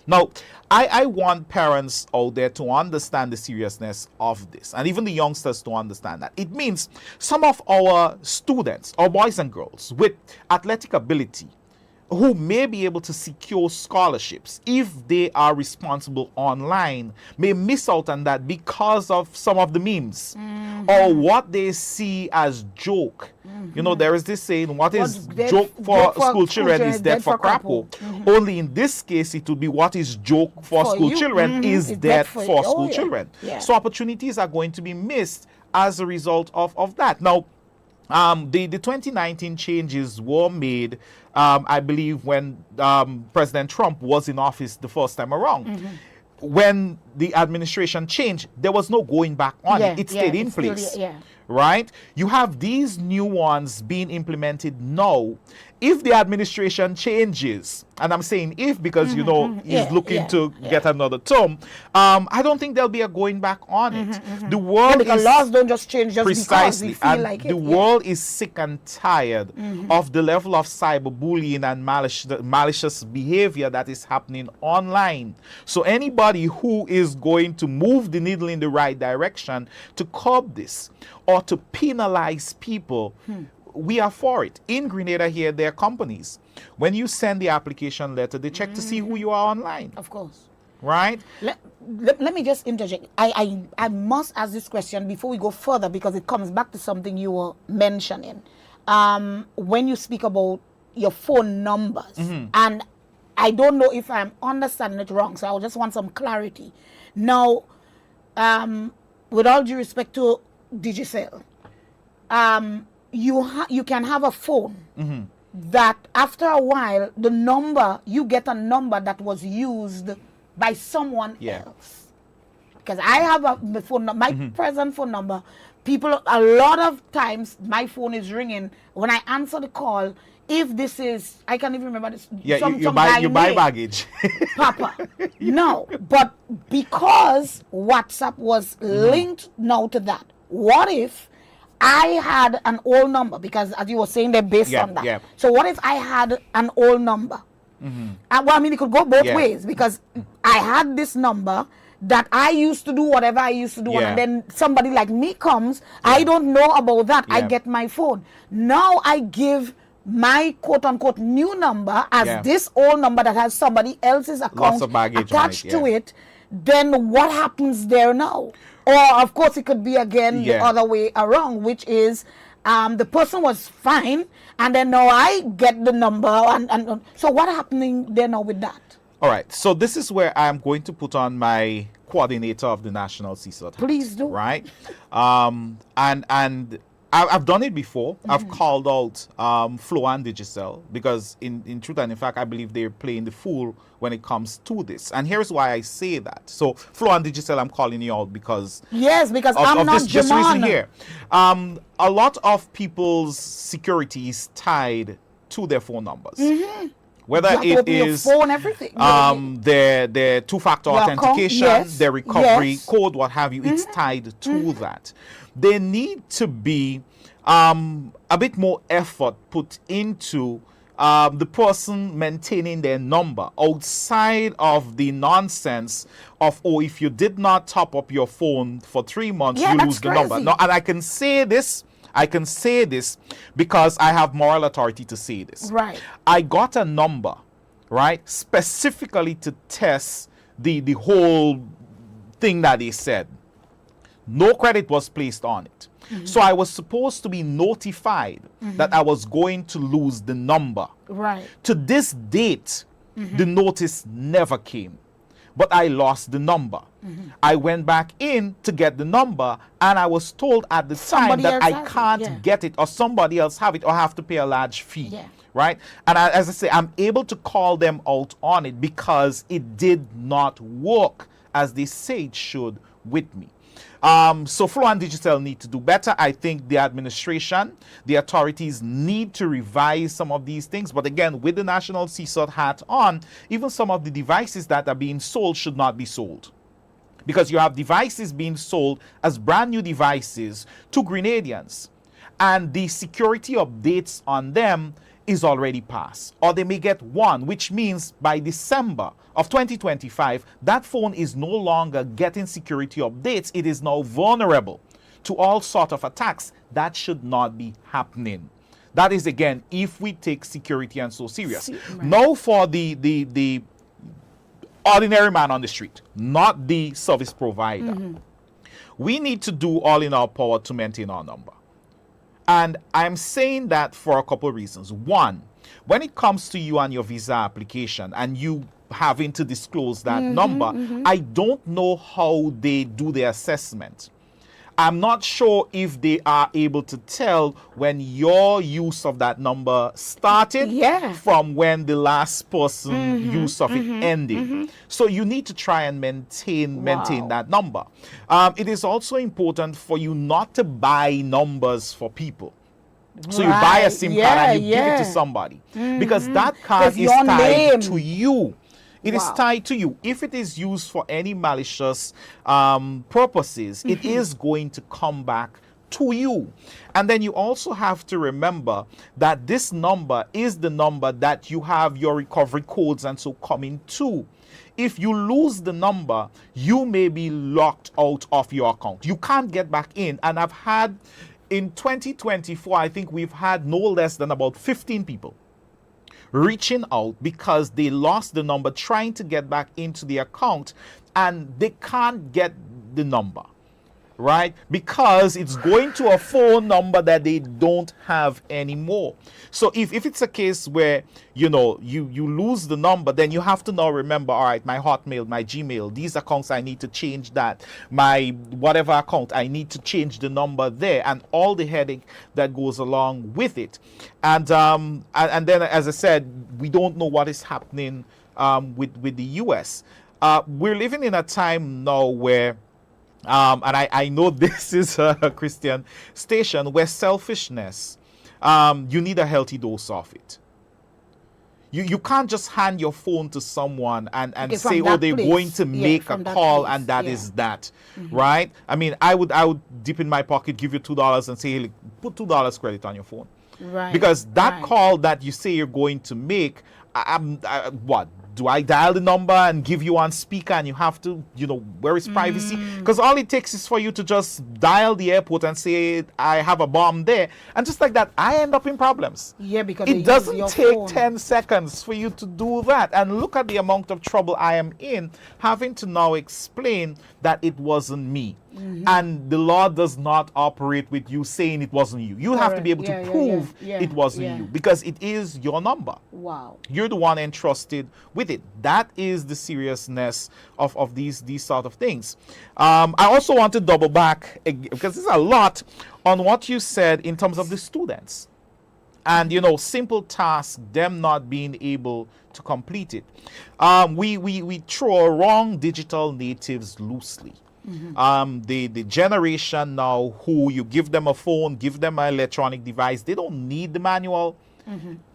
Now, I want parents out there to understand the seriousness of this, and even the youngsters to understand that. It means some of our students, our boys and girls with athletic ability, who may be able to secure scholarships if they are responsible online, may miss out on that because of some of the memes or what they see as joke. There is this saying, what is joke for school children is dead for crapo. Only in this case, it would be what is joke for school children is dead for school children. So opportunities are going to be missed as a result of that. Now, the 2019 changes were made, I believe, when President Trump was in office the first time around. When the administration changed, there was no going back on it. It stayed in place. Right? You have these new ones being implemented now. If the administration changes, and I'm saying if because, he's looking to get another term, I don't think there'll be a going back on it. The world because laws don't just change just because we feel like it. The world is sick and tired of the level of cyberbullying and malicious behavior that is happening online. So anybody who is going to move the needle in the right direction to curb this or to penalize people, we are for it. In Grenada here, there are companies. When you send the application letter, they check to see who you are online. Of course. Right? Let me just interject. I must ask this question before we go further because it comes back to something you were mentioning. When you speak about your phone numbers, and I don't know if I'm understanding it wrong, so I just want some clarity. Now, with all due respect to Digicel, you can have a phone that after a while, you get a number that was used by someone else. Because I have a phone, my present phone number. People, a lot of times, my phone is ringing. When I answer the call, if this is, I can't even remember this. Yeah, you buy baggage. Papa. No, but because WhatsApp was linked now to that, what if I had an old number? Because as you were saying, they're based on that. Yeah. So what if I had an old number? Well, I mean, it could go both ways, because I had this number that I used to do whatever I used to do, and then somebody like me comes, I don't know about that. I get my phone. Now I give my quote-unquote new number as this old number that has somebody else's account attached to it. Then what happens there now? Or of course it could be again the other way around, which is the person was fine, and then now I get the number, and so what happening there now with that? All right, so this is where I'm going to put on my coordinator of the National CSOT. Please do. Right? And I've done it before. I've called out Flow and Digicel, because in truth and in fact, I believe they're playing the fool when it comes to this. And here's why I say that. So Flow and Digicel, I'm calling you out because... Yes, because I'm not this reason here. A lot of people's security is tied to their phone numbers. Whether it is phone, everything. Their two-factor authentication, their recovery code, what have you, it's tied to that. There need to be a bit more effort put into the person maintaining their number outside of the nonsense of, oh, if you did not top up your phone for 3 months, you lose the number. No, and I can say this because I have moral authority to say this. Right. I got a number, right, specifically to test the whole thing that they said. No credit was placed on it. So I was supposed to be notified that I was going to lose the number. Right. To this date, the notice never came. But I lost the number. I went back in to get the number, and I was told at the time that I can't get it, or somebody else have it, or have to pay a large fee. Right? And as I say, I'm able to call them out on it because it did not work as they say it should with me. So Flow and Digicel need to do better. I think the administration, the authorities need to revise some of these things. But again, with the National CSOT hat on, even some of the devices that are being sold should not be sold. Because you have devices being sold as brand new devices to Grenadians. And the security updates on them is already passed. Or they may get one, which means by December of 2025, that phone is no longer getting security updates. It is now vulnerable to all sort of attacks. That should not be happening. That is, again, if we take security and so serious. Now for the ordinary man on the street, not the service provider. We need to do all in our power to maintain our number. And I'm saying that for a couple of reasons. One, when it comes to you and your visa application and you having to disclose that number, I don't know how they do the assessment. I'm not sure if they are able to tell when your use of that number started from when the last person use of it ended. So you need to try and maintain that number. It is also important for you not to buy numbers for people. So you buy a SIM card and you give it to somebody. Because that card is tied to you. It is tied to you. If it is used for any malicious purposes, it is going to come back to you. And then you also have to remember that this number is the number that you have your recovery codes and so coming to. If you lose the number, you may be locked out of your account. You can't get back in. And I've had, in 2024, I think we've had no less than about 15 people reaching out because they lost the number, trying to get back into the account, and they can't get the number. right? Because it's going to a phone number that they don't have anymore. So if it's a case where, you lose the number, then you have to now remember, all right, my Hotmail, my Gmail, these accounts, I need to change that. My whatever account, I need to change the number there, and all the headache that goes along with it. And then, as I said, we don't know what is happening with the US. We're living in a time now where and I know this is a Christian station, where selfishness, you need a healthy dose of it. You can't just hand your phone to someone and say, oh, they're going to make a call, and that is that, right? I mean, I would dip in my pocket, give you $2 and say, hey, put $2 credit on your phone. Right. Because that call that you say you're going to make, what? Do I dial the number and give you on speaker and you have to, where is privacy? Because all it takes is for you to just dial the airport and say, I have a bomb there. And just like that, I end up in problems. Yeah, because it doesn't take 10 seconds for you to do that. And look at the amount of trouble I am in having to now explain that it wasn't me. And the law does not operate with you saying it wasn't you. You have to be able to prove it wasn't you, because it is your number. Wow. You're the one entrusted with it. That is the seriousness of these sort of things. I also want to double back, because there's a lot on what you said in terms of the students. And, simple tasks, them not being able to complete it. We throw around digital natives loosely. The generation now who you give them a phone, give them an electronic device, they don't need the manual.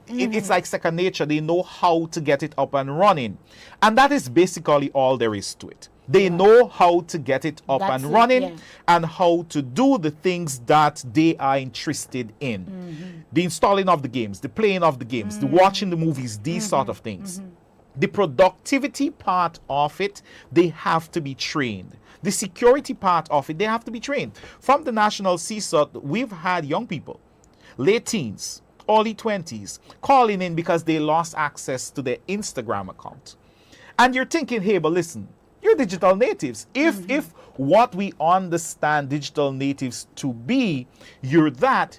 It's like second nature. They know how to get it up and running. And that is basically all there is to it. They know how to get it up and running and how to do the things that they are interested in. The installing of the games, the playing of the games, the watching the movies, these sort of things. The productivity part of it, they have to be trained. The security part of it, they have to be trained. From the National CSUT, we've had young people, late teens, early 20s, calling in because they lost access to their Instagram account. And you're thinking, hey, but listen, you're digital natives. If what we understand digital natives to be, you're that,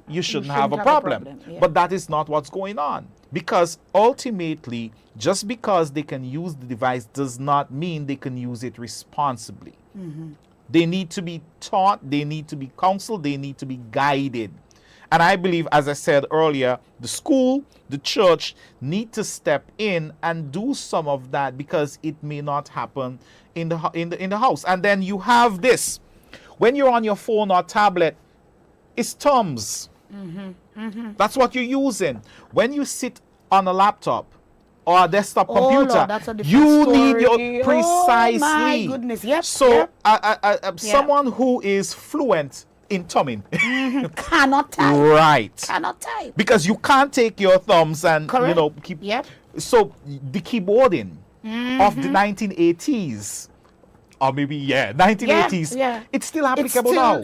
you shouldn't have a problem. But that is not what's going on. Because ultimately, just because they can use the device does not mean they can use it responsibly. They need to be taught, they need to be counseled, they need to be guided. And I believe, as I said earlier, the school, the church need to step in and do some of that, because it may not happen in the house. And then you have this. When you're on your phone or tablet, it's thumbs. That's what you're using. When you sit on a laptop or a desktop computer, Lord, that's a different you story. need your precisely. Oh my goodness. Yep. So someone who is fluent in thumbing cannot type. Right. Cannot type. Because you can't take your thumbs and keep. Yep. So the keyboarding of the 1980s. Or maybe 1980s. It's still applicable now.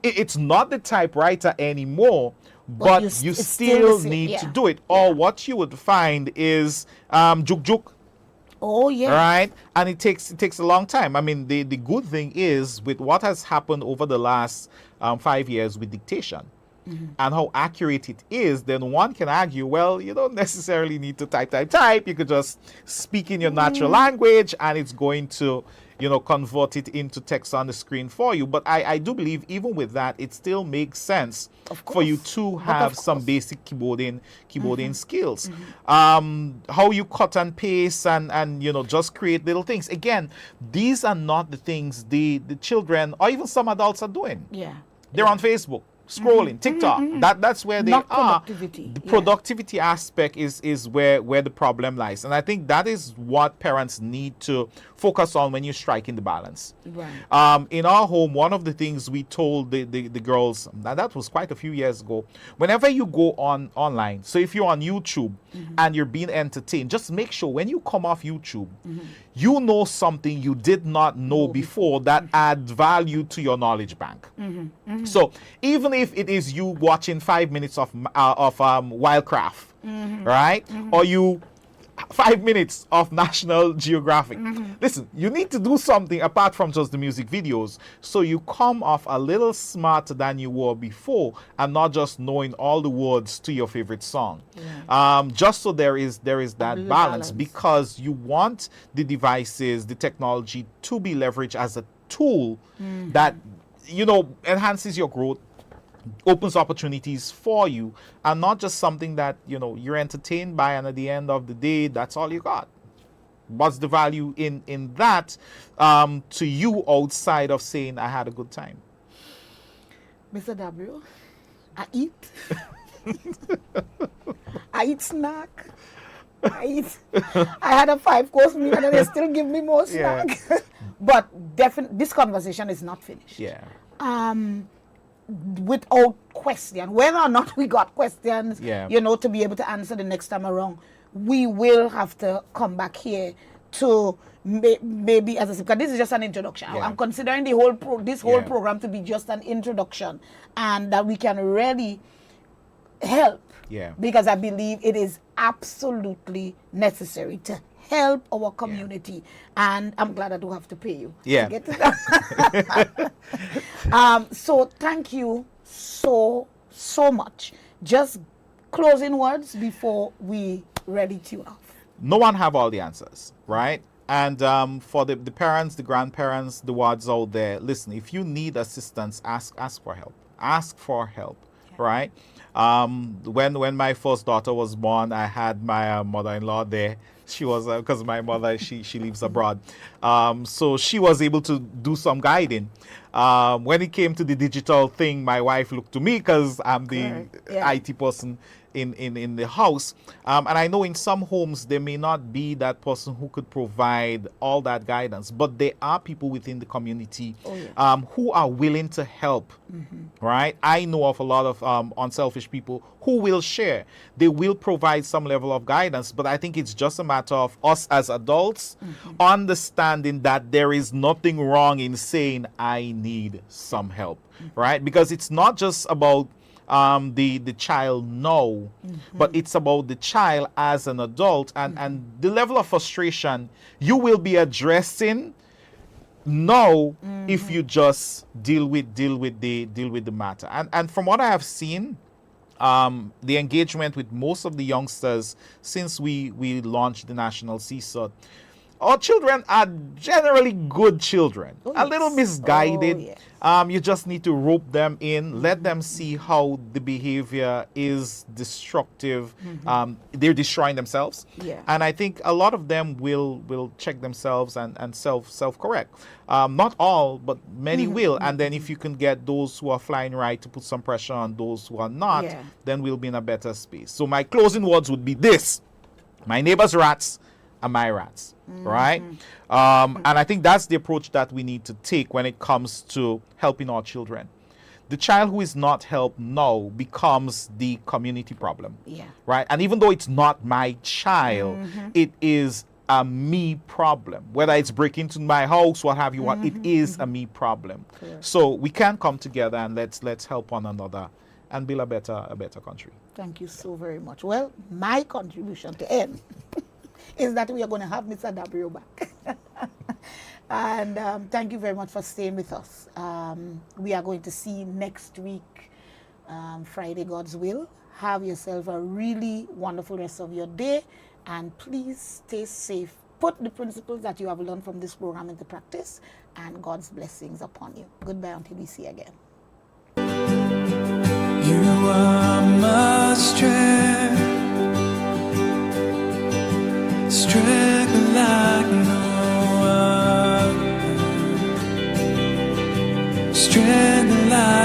It's not the typewriter anymore, but you still need to do it. Or what you would find is juk. Oh yeah. Right? And it takes a long time. I mean, the good thing is, with what has happened over the last 5 years with dictation and how accurate it is, then one can argue, well, you don't necessarily need to type. You could just speak in your natural language and it's going to convert it into text on the screen for you. But I do believe even with that, it still makes sense for you to have some basic keyboarding skills. How you cut and paste and just create little things. Again, these are not the things the children or even some adults are doing. They're on Facebook, scrolling, TikTok. That's where they are. The productivity aspect is where the problem lies. And I think that is what parents need to focus on when you're striking the balance. Right. In our home, one of the things we told the girls, and that was quite a few years ago, whenever you go online, so if you're on YouTube and you're being entertained, just make sure when you come off YouTube, you know something you did not know before that adds value to your knowledge bank. So even if it is you watching 5 minutes of Wildcraft, right? Or you 5 minutes of National Geographic. Listen, you need to do something apart from just the music videos, so you come off a little smarter than you were before, and not just knowing all the words to your favorite song. Just so there is that balance, because you want the devices, the technology to be leveraged as a tool that, you know, enhances your growth, opens opportunities for you, and not just something that, you know, you're entertained by, and at the end of the day, that's all you got. What's the value in that to you, outside of saying I had a good time? Mr. Dabreo, I eat. I eat snack. I had a 5-course meal and they still give me more snack. But definitely, this conversation is not finished. Without question, whether or not we got questions, you know, to be able to answer the next time around, we will have to come back here to maybe, as I said, because this is just an introduction. I'm considering the whole program to be just an introduction, and that we can really help. Because I believe it is absolutely necessary to help our community, and I'm glad I don't have to pay you to get to that. So thank you so much. Just closing words before we ready tune off. No one have all the answers, right? And for the parents, the grandparents, the wards out there, listen, if you need assistance, ask for help. Ask for help, right? When my first daughter was born, I had my mother-in-law there. She was, because my mother, she lives abroad. So she was able to do some guiding. When it came to the digital thing, my wife looked to me because I'm the IT person in the house. And I know in some homes, there may not be that person who could provide all that guidance, but there are people within the community who are willing to help, right? I know of a lot of unselfish people who will share. They will provide some level of guidance, but I think it's just a matter of us as adults understanding that there is nothing wrong in saying, I need some help, right? Because it's not just about the child now, but it's about the child as an adult, and the level of frustration you will be addressing now if you just deal with the matter. And from what I have seen, the engagement with most of the youngsters since we launched the National CSOT, our children are generally good children, a little misguided. You just need to rope them in, let them see how the behavior is destructive. They're destroying themselves. And I think a lot of them will check themselves and self-correct. Not all, but many will. And then if you can get those who are flying right to put some pressure on those who are not, then we'll be in a better space. So my closing words would be this: my neighbor's rats are my rats. Right? And I think that's the approach that we need to take when it comes to helping our children. The child who is not helped now becomes the community problem. Right? And even though it's not my child, it is a me problem. Whether it's breaking into my house, what have you, it is a me problem. So we can come together and let's help one another and build a better country. Thank you so very much. Well, my contribution to end is that we are going to have Mr. Dabreo back. And thank you very much for staying with us. We are going to see next week, Friday, God's will. Have yourself a really wonderful rest of your day, and please stay safe. Put the principles that you have learned from this program into practice, and God's blessings upon you. Goodbye until we see again. You are my strength, strength like no other, strength like